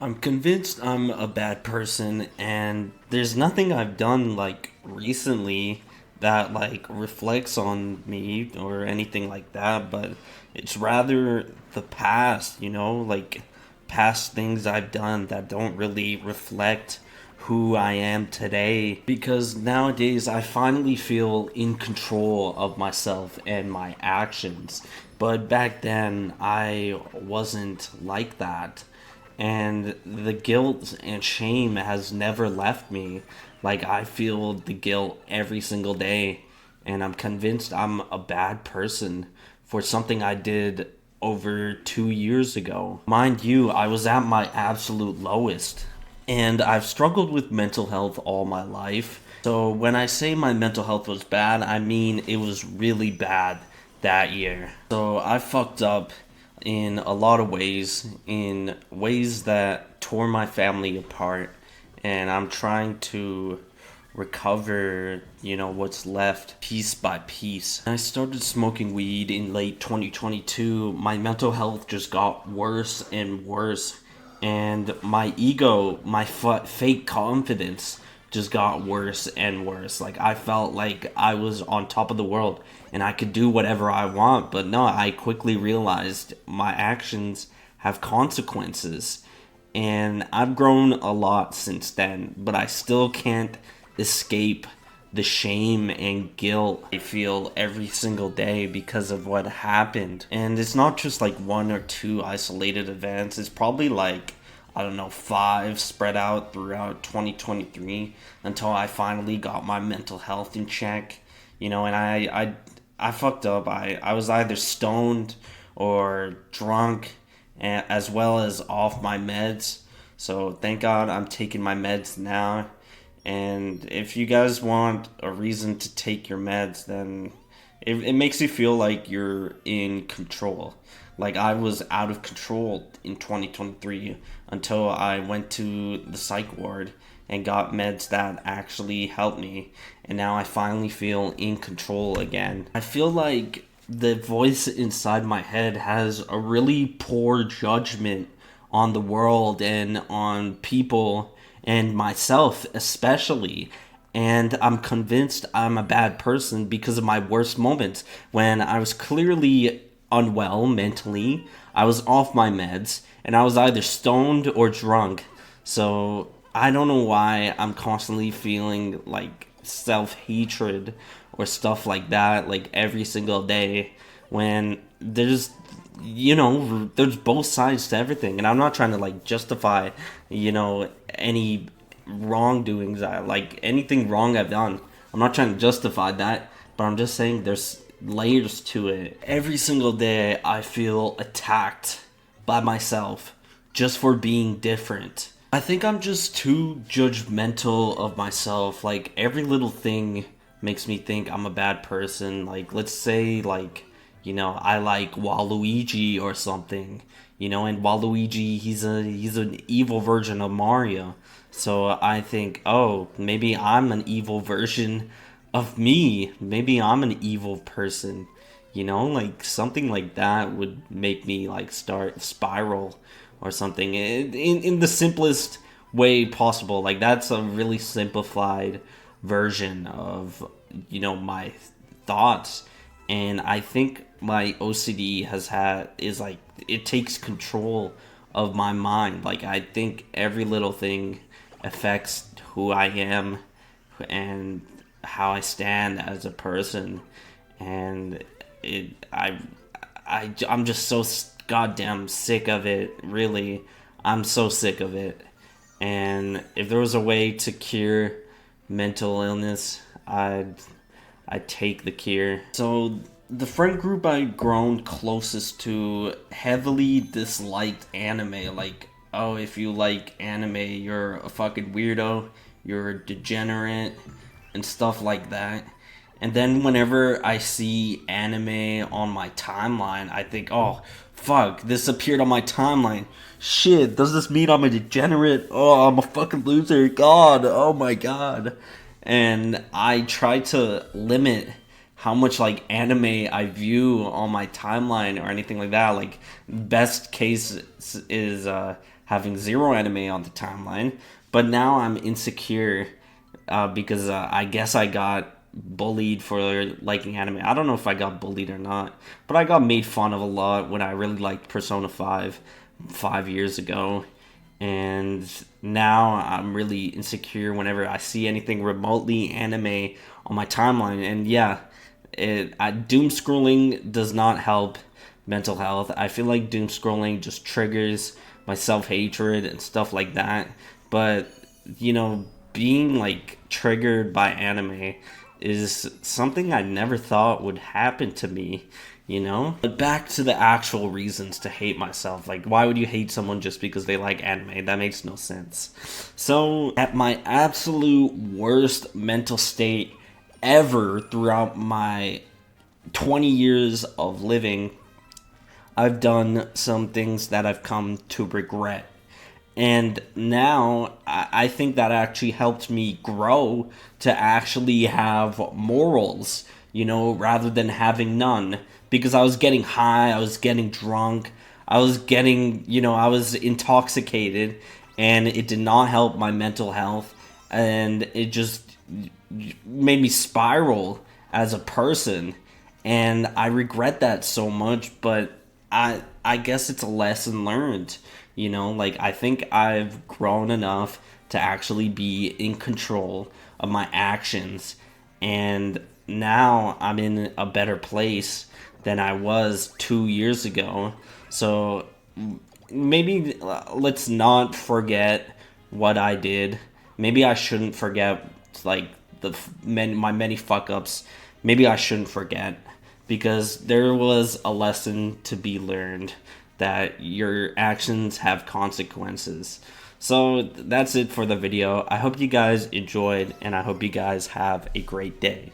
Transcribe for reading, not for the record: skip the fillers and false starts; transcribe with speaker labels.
Speaker 1: I'm convinced I'm a bad person, and there's nothing I've done like recently that like reflects on me or anything like that, but it's rather the past, like past things I've done that don't really reflect who I am today because nowadays I finally feel in control of myself and my actions. But back then I wasn't like that, and the guilt and shame has never left me. Like, I feel the guilt every single day, and I'm convinced I'm a bad person for something I did over 2 years ago. Mind you, I was at my absolute lowest, and I've struggled with mental health all my life. So when I say my mental health was bad, I mean it was really bad that year. So I fucked up in a lot of ways, in ways that tore my family apart, and I'm trying to recover, what's left piece by piece. I started smoking weed in late 2022. My mental health just got worse and worse, and my ego, my fake confidence just got worse and worse. Like, I felt like I was on top of the world and I could do whatever I want, but no, I quickly realized my actions have consequences. And I've grown a lot since then, but I still can't escape the shame and guilt I feel every single day because of what happened. And it's not just like one or two isolated events, it's probably like, I don't know, five spread out throughout 2023 until I finally got my mental health in check. And I fucked up. I was either stoned or drunk, as well as off my meds. So thank God I'm taking my meds now. And if you guys want a reason to take your meds, then it makes you feel like you're in control. Like, I was out of control in 2023 until I went to the psych ward and got meds that actually helped me. And now I finally feel in control again. I feel like the voice inside my head has a really poor judgment on the world and on people and myself especially. And I'm convinced I'm a bad person because of my worst moments when I was clearly unwell mentally. I was off my meds and I was either stoned or drunk. So I don't know why I'm constantly feeling like self hatred or stuff like that, like every single day, when there's both sides to everything. And I'm not trying to like justify, any wrongdoings, like anything wrong I've done. I'm not trying to justify that, but I'm just saying there's layers to it. Every single day I feel attacked by myself just for being different. I think I'm just too judgmental of myself. Like, every little thing makes me think I'm a bad person. Like, let's say, like, I like Waluigi or something. And Waluigi, he's an evil version of Mario. So I think, oh, maybe I'm an evil version of me. Maybe I'm an evil person. Like something like that would make me like start spiral or something in the simplest way possible. Like, that's a really simplified version of my thoughts. And I think my OCD is like, it takes control of my mind. Like, I think every little thing affects who I am and how I stand as a person. And it I'm just so goddamn sick of it. Really, I'm so sick of it. And if there was a way to cure mental illness, I'd take the cure. So the friend group I've grown closest to heavily disliked anime. Like, oh, if you like anime, you're a fucking weirdo, you're a degenerate, and stuff like that. And then whenever I see anime on my timeline, I think, oh, fuck, this appeared on my timeline. Shit, does this mean I'm a degenerate? Oh, I'm a fucking loser. God, oh my god. And I try to limit how much like anime I view on my timeline or anything like that. Like, best case is having zero anime on the timeline, but now I'm insecure because I guess I got bullied for liking anime. I don't know if I got bullied or not, but I got made fun of a lot when I really liked Persona 5 years ago. And now I'm really insecure whenever I see anything remotely anime on my timeline. And yeah, doom scrolling does not help mental health. I feel like doom scrolling just triggers my self hatred and stuff like that. But being like triggered by anime is something I never thought would happen to me. But back to the actual reasons to hate myself. Like, why would you hate someone just because they like anime? That makes no sense. So, at my absolute worst mental state ever throughout my 20 years of living, I've done some things that I've come to regret. And now I think that actually helped me grow to actually have morals, rather than having none. Because I was getting high, I was getting drunk, I was intoxicated, and it did not help my mental health. And it just made me spiral as a person. And I regret that so much, but I guess it's a lesson learned. Like, I think I've grown enough to actually be in control of my actions, and now I'm in a better place than I was 2 years ago. So maybe let's not forget what I did. Maybe I shouldn't forget, like, my many fuck ups. Maybe I shouldn't forget, because there was a lesson to be learned, that your actions have consequences. So that's it for the video. I hope you guys enjoyed, and I hope you guys have a great day.